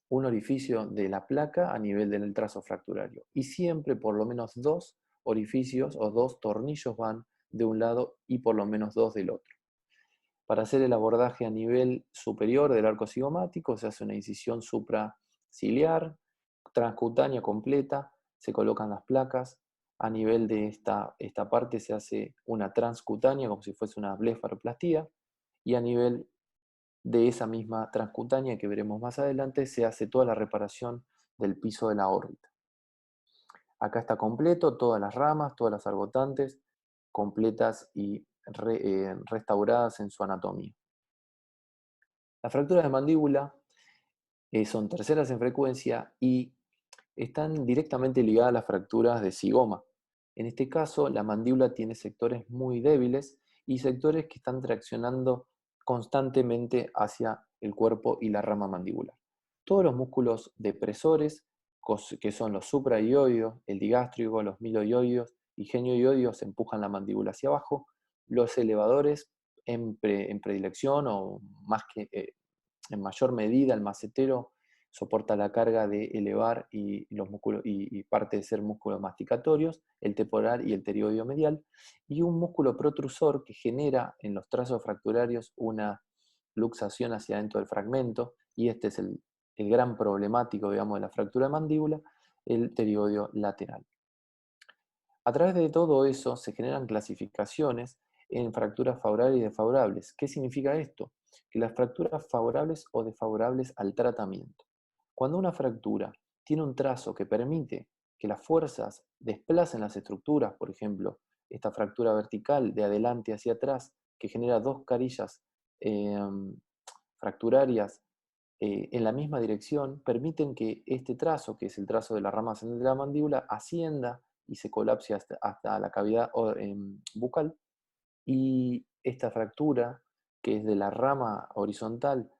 un orificio de la placa a nivel del trazo fracturario. Y siempre por lo menos 2 orificios o 2 tornillos van de un lado y por lo menos 2 del otro. Para hacer el abordaje a nivel superior del arco cigomático se hace una incisión supraciliar, transcutánea completa, se colocan las placas. A nivel de esta parte se hace una transcutánea como si fuese una blefaroplastía, y a nivel de esa misma transcutánea que veremos más adelante se hace toda la reparación del piso de la órbita. Acá está completo, todas las ramas, todas las arbotantes completas y restauradas en su anatomía. Las fracturas de mandíbula son terceras en frecuencia y están directamente ligadas a las fracturas de zigoma. En este caso, la mandíbula tiene sectores muy débiles y sectores que están traccionando constantemente hacia el cuerpo y la rama mandibular. Todos los músculos depresores, que son los supraioideos, el digástrico, los miloioideos y genioioideos, empujan la mandíbula hacia abajo. Los elevadores, en predilección o más que en mayor medida, el macetero soporta la carga de elevar y los músculos y parte de ser músculos masticatorios, el temporal y el pterioideo medial, y un músculo protrusor que genera en los trazos fracturarios una luxación hacia dentro del fragmento, y este es el gran problemático, digamos, de la fractura de mandíbula, el pterioideo lateral. A través de todo eso se generan clasificaciones en fracturas favorables y desfavorables. ¿Qué significa esto? Que las fracturas favorables o desfavorables al tratamiento. Cuando una fractura tiene un trazo que permite que las fuerzas desplacen las estructuras, por ejemplo, esta fractura vertical de adelante hacia atrás, que genera 2 carillas eh, fracturarias en la misma dirección, permiten que este trazo, que es el trazo de la rama ascendente de la mandíbula, ascienda y se colapse hasta la cavidad bucal, y esta fractura, que es de la rama horizontal,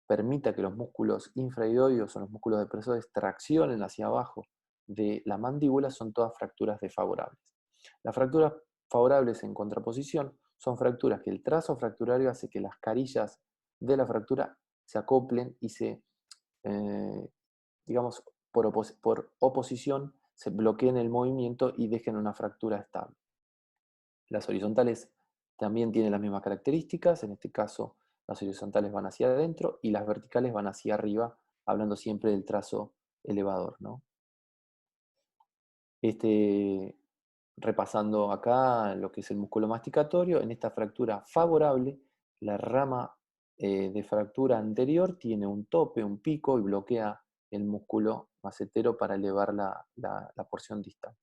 permita que los músculos infraioideos o los músculos depresores traccionen hacia abajo de la mandíbula, son todas fracturas desfavorables. Las fracturas favorables en contraposición son fracturas que el trazo fracturario hace que las carillas de la fractura se acoplen y eh, digamos, por oposición, se bloqueen el movimiento y dejen una fractura estable. Las horizontales también tienen las mismas características, en este caso las horizontales van hacia adentro y las verticales van hacia arriba, hablando siempre del trazo elevador, ¿no? Repasando acá lo que es el músculo masticatorio, en esta fractura favorable, la rama de fractura anterior tiene un tope, un pico, y bloquea el músculo macetero para elevar la porción distal.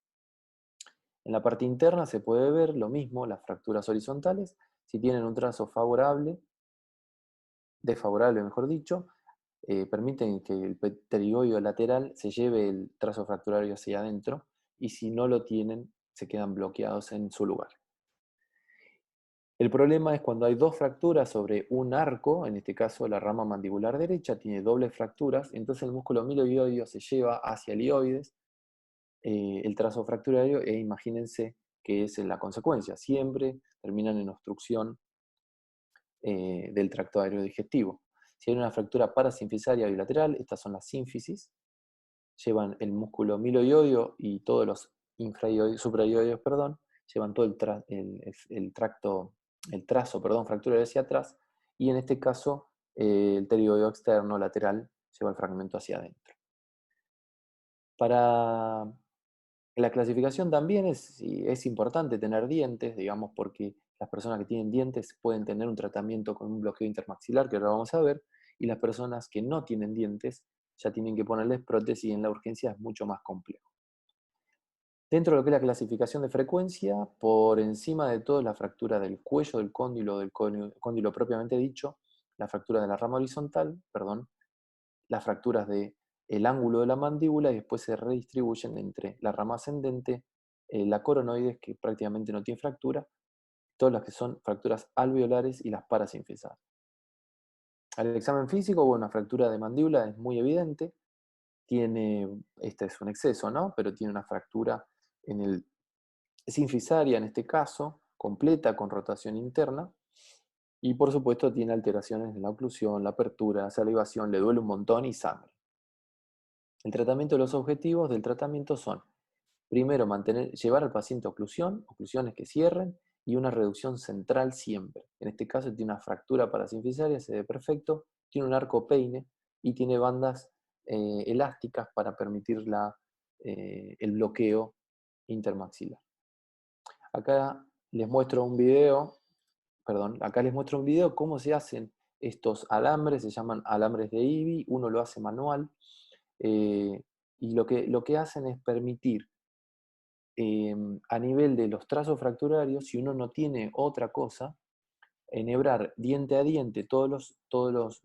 En la parte interna se puede ver lo mismo, las fracturas horizontales, si tienen un trazo favorable, desfavorable mejor dicho, permiten que el pterioideo lateral se lleve el trazo fracturario hacia adentro, y si no lo tienen, se quedan bloqueados en su lugar. El problema es cuando hay 2 fracturas sobre un arco, en este caso la rama mandibular derecha tiene dobles fracturas, entonces el músculo miloioideo se lleva hacia el ioides, el trazo fracturario, e imagínense que es la consecuencia, siempre terminan en obstrucción del tracto aerodigestivo. Si hay una fractura parasinfisaria bilateral, estas son las sínfisis, llevan el músculo miloioideo y todos los supraioideos, perdón, llevan todo el trazo fracturario hacia atrás, y en este caso el pterioideo externo lateral lleva el fragmento hacia adentro. Para la clasificación también es importante tener dientes, digamos, porque las personas que tienen dientes pueden tener un tratamiento con un bloqueo intermaxilar, que ahora vamos a ver, y las personas que no tienen dientes ya tienen que ponerles prótesis, y en la urgencia es mucho más complejo. Dentro de lo que es la clasificación de frecuencia, por encima de todo la fractura del cuello del cóndilo propiamente dicho, la fractura de la rama horizontal, perdón, las fracturas del ángulo de la mandíbula y después se redistribuyen entre la rama ascendente, la coronoides, que prácticamente no tiene fractura, todas las que son fracturas alveolares y las parasinfisales. Al examen físico, bueno, una fractura de mandíbula es muy evidente, tiene, este es un exceso, ¿no? Pero tiene una fractura en el sinfisaria, en este caso, completa con rotación interna, y por supuesto tiene alteraciones en la oclusión, la apertura, la salivación, le duele un montón y sangre. El tratamiento, los objetivos del tratamiento son, primero, llevar al paciente a oclusión, oclusiones que cierren, y una reducción central siempre. En este caso tiene una fractura parasinfisaria, se ve perfecto, tiene un arco peine y tiene bandas elásticas para permitir el bloqueo intermaxilar. Acá les muestro un video, perdón, acá les muestro un video cómo se hacen estos alambres, se llaman alambres de IBI, uno lo hace manual, eh, y lo que hacen es permitir a nivel de los trazos fracturarios, si uno no tiene otra cosa, enhebrar diente a diente todos los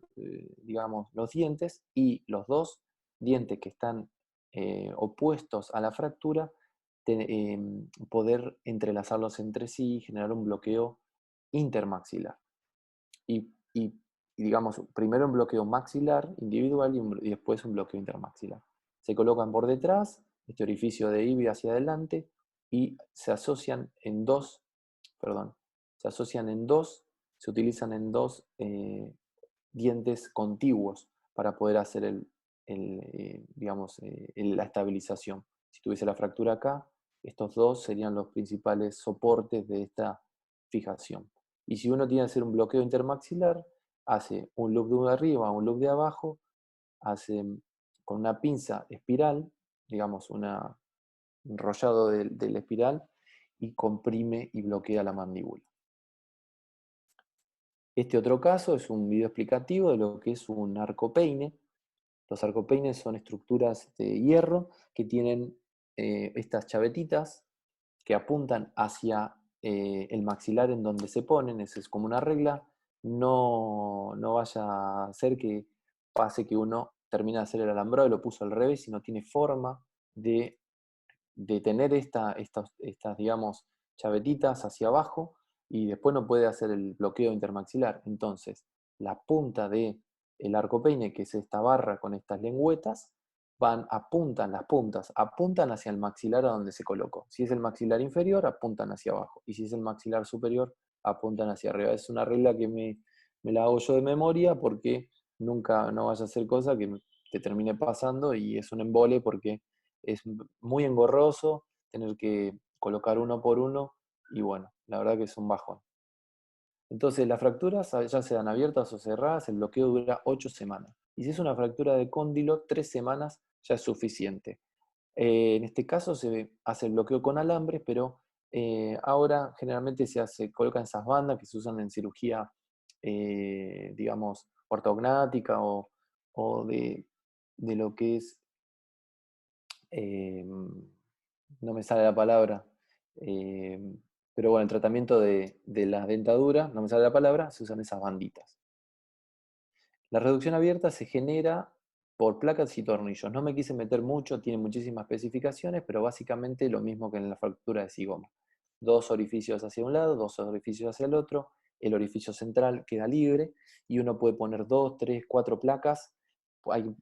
digamos, los dientes y los dos dientes que están opuestos a la fractura, poder entrelazarlos entre sí y generar un bloqueo intermaxilar. Y digamos, primero un bloqueo maxilar individual y después un bloqueo intermaxilar. Se colocan por detrás, este orificio de IBI hacia adelante, y se asocian en dos, perdón, se asocian en dos, se utilizan en dos dientes contiguos para poder hacer digamos, la estabilización. Si tuviese la fractura acá, estos dos serían los principales soportes de esta fijación. Y si uno tiene que hacer un bloqueo intermaxilar, hace un loop de arriba, un loop de abajo, hace con una pinza espiral, digamos, un enrollado de la espiral, y comprime y bloquea la mandíbula. Este otro caso es un video explicativo de lo que es un arcopeine. Los arcopeines son estructuras de hierro que tienen estas chavetitas que apuntan hacia el maxilar en donde se ponen, eso es como una regla, no vaya a ser que pase que uno termina de hacer el alambrado y lo puso al revés y no tiene forma de tener estas, digamos, chavetitas hacia abajo y después no puede hacer el bloqueo intermaxilar. Entonces, la punta del arcopeine, que es esta barra con estas lengüetas, las puntas apuntan hacia el maxilar a donde se colocó. Si es el maxilar inferior, apuntan hacia abajo. Y si es el maxilar superior, apuntan hacia arriba. Es una regla que me la hago yo de memoria porque nunca no vaya a hacer cosa que te termine pasando y es un embole porque es muy engorroso tener que colocar uno por uno y bueno, la verdad que es un bajón. Entonces, las fracturas, ya sean abiertas o cerradas, el bloqueo dura 8 semanas. Y si es una fractura de cóndilo, 3 semanas ya es suficiente. En este caso se hace el bloqueo con alambres, pero ahora generalmente colocan esas bandas que se usan en cirugía, digamos, ortognática o de lo que es no me sale la palabra, pero bueno, el tratamiento de la dentadura, no me sale la palabra, se usan esas banditas. La reducción abierta se genera por placas y tornillos. No me quise meter mucho, tiene muchísimas especificaciones, pero básicamente lo mismo que en la fractura de zigoma. Dos orificios hacia un lado, dos orificios hacia el otro, el orificio central queda libre y uno puede poner dos, tres, cuatro placas.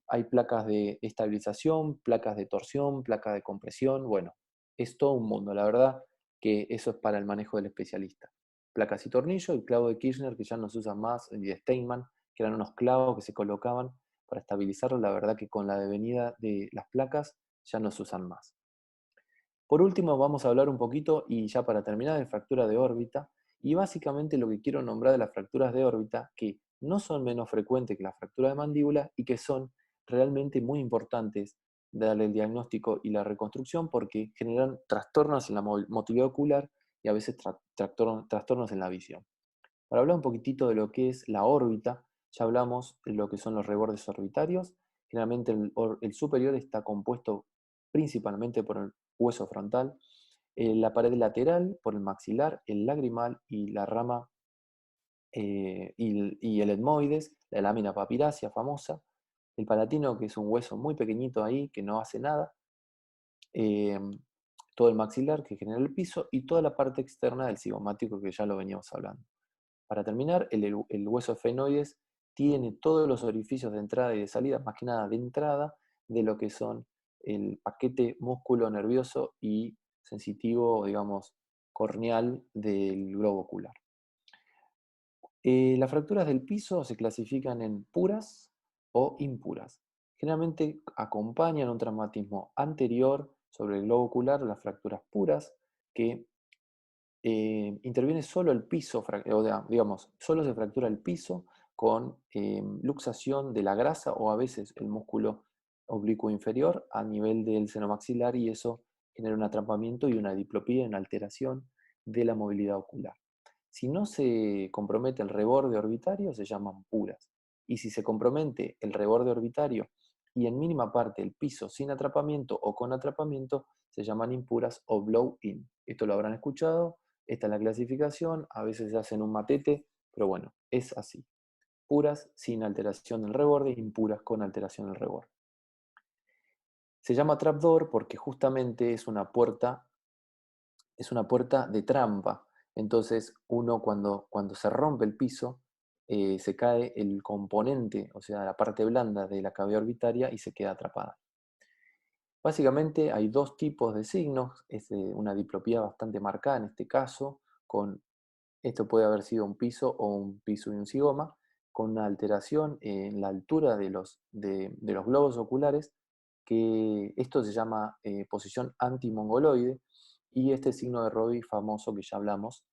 Hay placas de estabilización, placas de torsión, placas de compresión, bueno, es todo un mundo. La verdad que eso es para el manejo del especialista. Placas y tornillos, el clavo de Kirchner que ya no se usa más, y de Steinman, que eran unos clavos que se colocaban para estabilizarlo. La verdad que con la devenida de las placas ya no se usan más. Por último, vamos a hablar un poquito, y ya para terminar, de fractura de órbita. Y básicamente lo que quiero nombrar de las fracturas de órbita, que no son menos frecuentes que la fractura de mandíbula y que son realmente muy importantes darle el diagnóstico y la reconstrucción porque generan trastornos en la motilidad ocular y a veces trastornos en la visión. Para hablar un poquitito de lo que es la órbita, ya hablamos de lo que son los rebordes orbitarios. Generalmente el superior está compuesto principalmente por el hueso frontal, la pared lateral por el maxilar, el lagrimal y la rama y el etmoides, la lámina papirácea famosa, el palatino, que es un hueso muy pequeñito ahí, que no hace nada, eh, todo el maxilar que genera el piso y toda la parte externa del cigomático que ya lo veníamos hablando. Para terminar, el hueso efenoides tiene todos los orificios de entrada y de salida, más que nada de entrada, de lo que son el paquete músculo nervioso y sensitivo, digamos, corneal del globo ocular. Las fracturas del piso se clasifican en puras o impuras. Generalmente acompañan un traumatismo anterior sobre el globo ocular, las fracturas puras, que interviene solo el piso, digamos, solo se fractura el piso con luxación de la grasa o a veces el músculo oblicuo inferior a nivel del seno maxilar y eso genera un atrapamiento y una diplopía y una alteración de la movilidad ocular. Si no se compromete el reborde orbitario, se llaman puras. Y si se compromete el reborde orbitario y en mínima parte el piso sin atrapamiento o con atrapamiento, se llaman impuras o blow-in. Esto lo habrán escuchado, esta es la clasificación, a veces se hacen un matete, pero bueno, es así. Puras sin alteración del reborde, impuras con alteración del reborde. Se llama trapdoor porque justamente es una puerta de trampa. Entonces, uno cuando se rompe el piso, se cae el componente, o sea, la parte blanda de la cavidad orbitaria y se queda atrapada. Básicamente hay dos tipos de signos, es una diplopía bastante marcada en este caso, esto puede haber sido un piso o un piso y un zigoma, con una alteración en la altura de los globos oculares, que esto se llama posición antimongoloide, y este signo de Robbie famoso que ya hablamos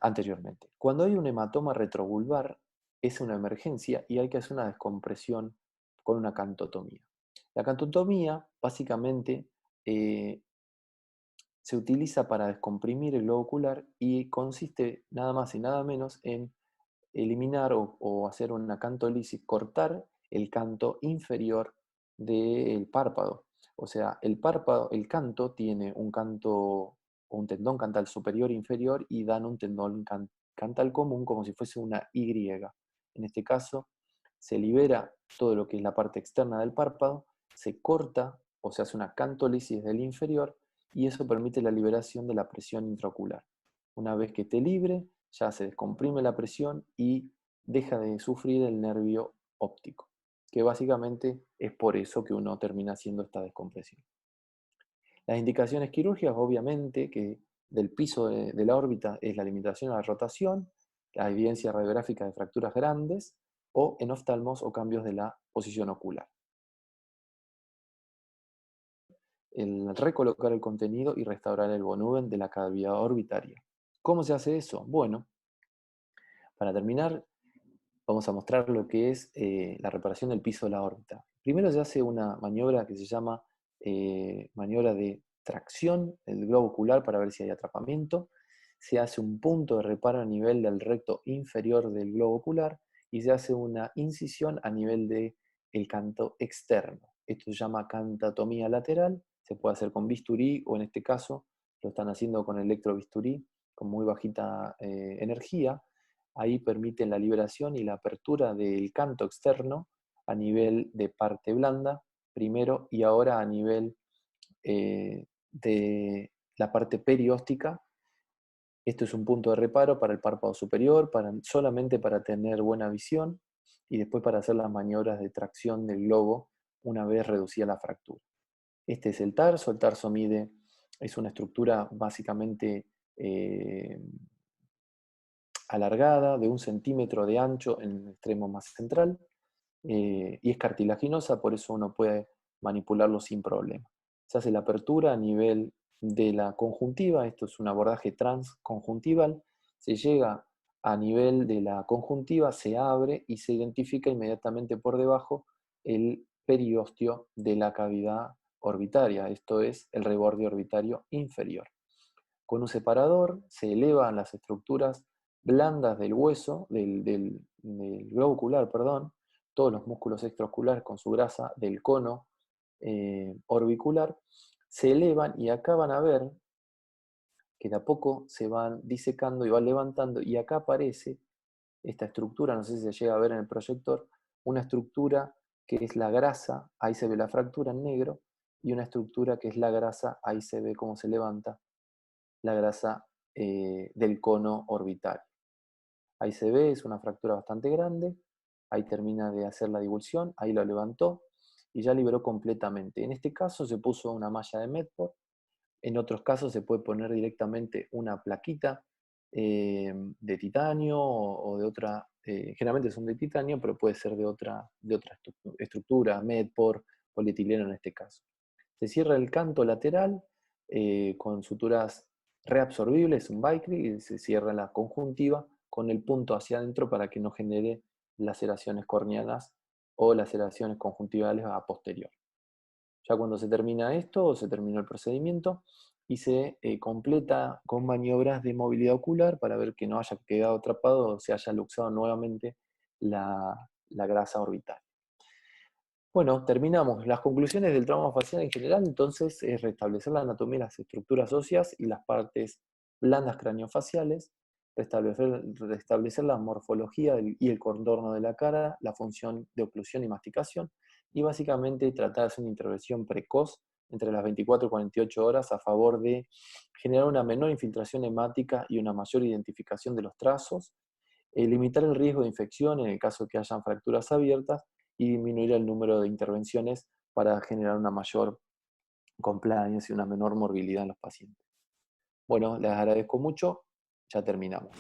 anteriormente. Cuando hay un hematoma retrovulvar, es una emergencia y hay que hacer una descompresión con una cantotomía. La cantotomía, básicamente, se utiliza para descomprimir el globo ocular y consiste nada más y nada menos en eliminar o hacer una cantolisis, cortar el canto inferior del párpado. O sea, el párpado, el canto tiene un canto o un tendón cantal superior e inferior y dan un tendón cantal común como si fuese una Y. En este caso, se libera todo lo que es la parte externa del párpado, se corta o se hace una cantólisis del inferior y eso permite la liberación de la presión intraocular. Una vez que esté libre, ya se descomprime la presión y deja de sufrir el nervio óptico, que básicamente es por eso que uno termina haciendo esta descompresión. Las indicaciones quirúrgicas, obviamente, que del piso de la órbita es la limitación a la rotación, la evidencia radiográfica de fracturas grandes o en oftalmos o cambios de la posición ocular. El recolocar el contenido y restaurar el volumen de la cavidad orbitaria. ¿Cómo se hace eso? Bueno, para terminar, vamos a mostrar lo que es la reparación del piso de la órbita. Primero se hace una maniobra que se llama maniobra de tracción del globo ocular para ver si hay atrapamiento. Se hace un punto de reparo a nivel del recto inferior del globo ocular y se hace una incisión a nivel del canto externo. Esto se llama cantatomía lateral, se puede hacer con bisturí o en este caso lo están haciendo con electrobisturí con muy bajita energía. Ahí permiten la liberación y la apertura del canto externo a nivel de parte blanda, primero, y ahora a nivel de la parte perióstica. Esto es un punto de reparo para el párpado superior, solamente para tener buena visión, y después para hacer las maniobras de tracción del globo una vez reducida la fractura. Este es el tarso mide, es una estructura básicamente alargada, de 1 centímetro de ancho en el extremo más central, y es cartilaginosa, por eso uno puede manipularlo sin problema. Se hace la apertura a nivel de la conjuntiva, esto es un abordaje transconjuntival, se llega a nivel de la conjuntiva, se abre y se identifica inmediatamente por debajo el periósteo de la cavidad orbitaria, esto es el reborde orbitario inferior. Con un separador se elevan las estructuras blandas del hueso, del globo ocular, perdón, todos los músculos extraoculares con su grasa del cono orbicular, se elevan y acá van a ver que de a poco se van disecando y van levantando, y acá aparece esta estructura, no sé si se llega a ver en el proyector, una estructura que es la grasa, ahí se ve la fractura en negro, y una estructura que es la grasa, ahí se ve cómo se levanta la grasa del cono orbital. Ahí se ve, es una fractura bastante grande, ahí termina de hacer la divulsión, ahí lo levantó y ya liberó completamente. En este caso se puso una malla de Medport. En otros casos se puede poner directamente una plaquita de titanio o de otra, generalmente son de titanio, pero puede ser de otra estructura, Medport, polietileno en este caso. Se cierra el canto lateral con suturas reabsorbibles, un Vicryl, y se cierra la conjuntiva con el punto hacia adentro para que no genere laceraciones corneanas o laceraciones conjuntivales a posterior. Ya cuando se termina esto, se terminó el procedimiento y se completa con maniobras de movilidad ocular para ver que no haya quedado atrapado o se haya luxado nuevamente la grasa orbital. Bueno, terminamos. Las conclusiones del trauma facial en general, entonces, es restablecer la anatomía de las estructuras óseas y las partes blandas craneofaciales, restablecer la morfología y el contorno de la cara, la función de oclusión y masticación, y básicamente tratar de hacer una intervención precoz entre las 24 y 48 horas a favor de generar una menor infiltración hemática y una mayor identificación de los trazos, limitar el riesgo de infección en el caso de que hayan fracturas abiertas y disminuir el número de intervenciones para generar una mayor compliance y una menor morbilidad en los pacientes. Bueno, les agradezco mucho, ya terminamos.